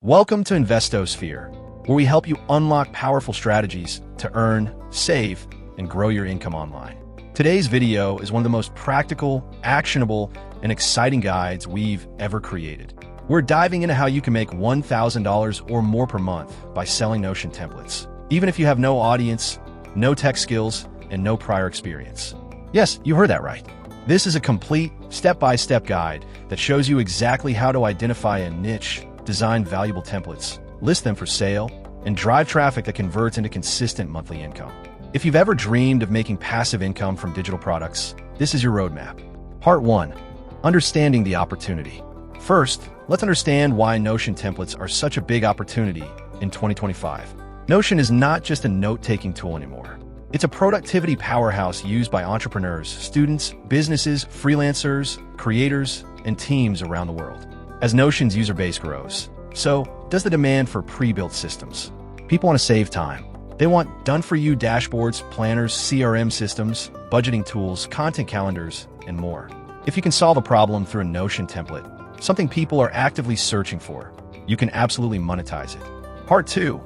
Welcome to Investosphere, where we help you unlock powerful strategies to earn, save, and grow your income online. Today's video is one of the most practical, actionable, and exciting guides we've ever created. We're diving into how you can make $1,000 or more per month by selling Notion templates, even if you have no audience, no tech skills, and no prior experience. Yes, you heard that right. This is a complete, step-by-step guide that shows you exactly how to identify a niche, design valuable templates, list them for sale, and drive traffic that converts into consistent monthly income. If you've ever dreamed of making passive income from digital products, this is your roadmap. Part 1. Understanding the opportunity. First, let's understand why Notion templates are such a big opportunity in 2025. Notion is not just a note-taking tool anymore. It's a productivity powerhouse used by entrepreneurs, students, businesses, freelancers, creators, and teams around the world. As Notion's user base grows, so does the demand for pre-built systems. People want to save time. They want done-for-you dashboards, planners, CRM systems, budgeting tools, content calendars, and more. If you can solve a problem through a Notion template, something people are actively searching for, you can absolutely monetize it. Part 2.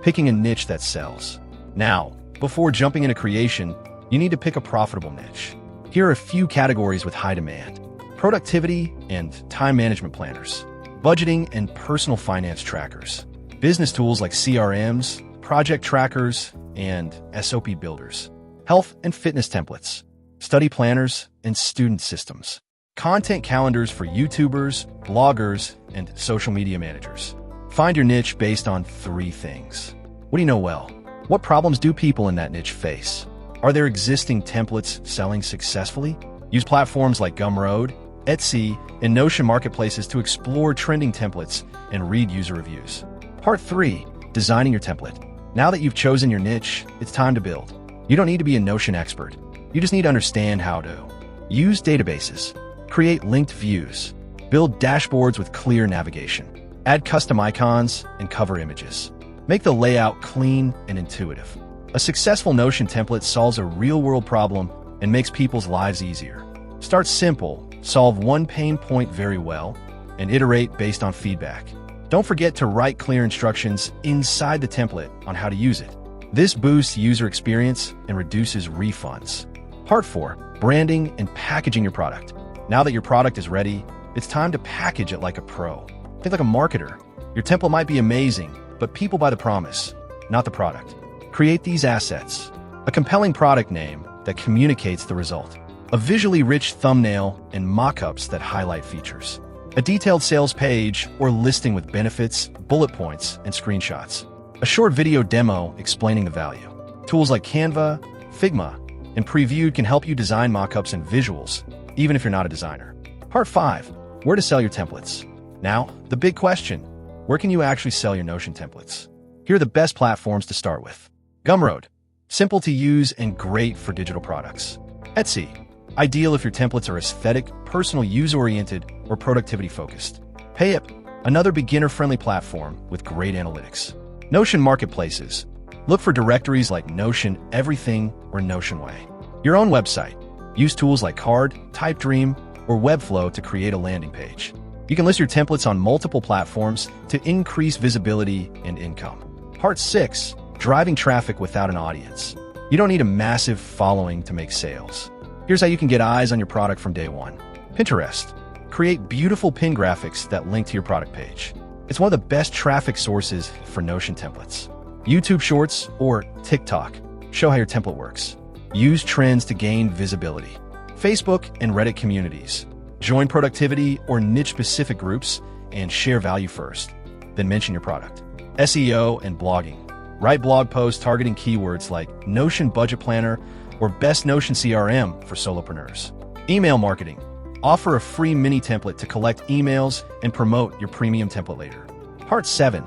Picking a niche that sells. Now, before jumping into creation, you need to pick a profitable niche. Here are a few categories with high demand: productivity and time management planners, budgeting and personal finance trackers, business tools like CRMs, project trackers, and SOP builders, health and fitness templates, study planners, and student systems, content calendars for YouTubers, bloggers, and social media managers. Find your niche based on 3 things. What do you know well? What problems do people in that niche face? Are there existing templates selling successfully? Use platforms like Gumroad, Etsy, and Notion marketplaces to explore trending templates and read user reviews. Part 3. Designing your template. Now that you've chosen your niche, it's time to build. You don't need to be a Notion expert. You just need to understand how to use databases, create linked views, build dashboards with clear navigation, add custom icons and cover images. Make the layout clean and intuitive. A successful Notion template solves a real-world problem and makes people's lives easier. Start simple, solve one pain point very well, and iterate based on feedback. Don't forget to write clear instructions inside the template on how to use it. This boosts user experience and reduces refunds. Part 4. Branding and packaging your product. Now that your product is ready, it's time to package it like a pro. Think like a marketer. Your template might be amazing, but people buy the promise, not the product. Create these assets: a compelling product name that communicates the result, a visually rich thumbnail and mock-ups that highlight features, a detailed sales page or listing with benefits, bullet points, and screenshots, a short video demo explaining the value. Tools like Canva, Figma, and Previewed can help you design mock-ups and visuals, even if you're not a designer. Part 5. Where to sell your templates. Now, the big question: where can you actually sell your Notion templates? Here are the best platforms to start with. Gumroad, simple to use and great for digital products. Etsy, ideal if your templates are aesthetic, personal, user-oriented, or productivity-focused. Payup, another beginner-friendly platform with great analytics. Notion marketplaces, look for directories like Notion Everything or Notion Way. Your own website, use tools like Card, TypeDream, or Webflow to create a landing page. You can list your templates on multiple platforms to increase visibility and income. Part 6. Driving traffic without an audience. You don't need a massive following to make sales. Here's how you can get eyes on your product from day one. Pinterest. Create beautiful pin graphics that link to your product page. It's one of the best traffic sources for Notion templates. YouTube Shorts or TikTok show how your template works. Use trends to gain visibility. Facebook and Reddit communities. Join productivity or niche-specific groups and share value first, then mention your product. SEO and blogging. Write blog posts targeting keywords like Notion Budget Planner or Best Notion CRM for solopreneurs. Email marketing. Offer a free mini template to collect emails and promote your premium template later. Part 7.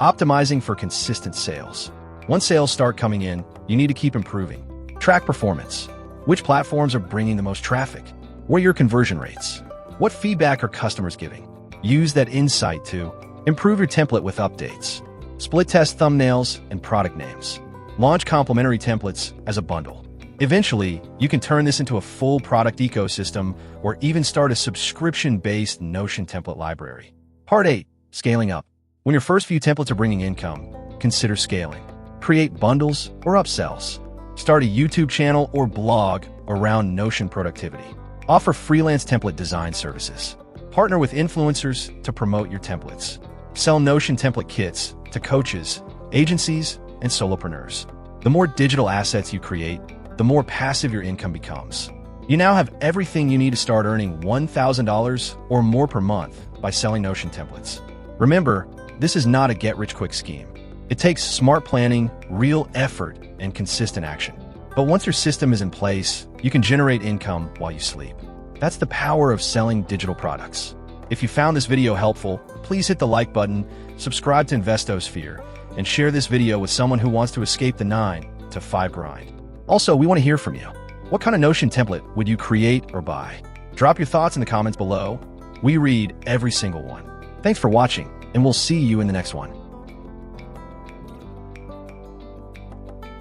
Optimizing for consistent sales. Once sales start coming in, you need to keep improving. Track performance. Which platforms are bringing the most traffic? What are your conversion rates? What feedback are customers giving? Use that insight to improve your template with updates. Split test thumbnails and product names. Launch complementary templates as a bundle. Eventually, you can turn this into a full product ecosystem or even start a subscription-based Notion template library. Part 8. Scaling up. When your first few templates are bringing income, consider scaling. Create bundles or upsells. Start a YouTube channel or blog around Notion productivity. Offer freelance template design services. Partner with influencers to promote your templates. Sell Notion template kits to coaches, agencies, and solopreneurs. The more digital assets you create, the more passive your income becomes. You now have everything you need to start earning $1,000 or more per month by selling Notion templates. Remember, this is not a get-rich-quick scheme. It takes smart planning, real effort, and consistent action. But once your system is in place, you can generate income while you sleep. That's the power of selling digital products. If you found this video helpful, please hit the like button, subscribe to Investosphere, and share this video with someone who wants to escape the 9 to 5 grind. Also, we want to hear from you. What kind of Notion template would you create or buy? Drop your thoughts in the comments below. We read every single one. Thanks for watching, and we'll see you in the next one.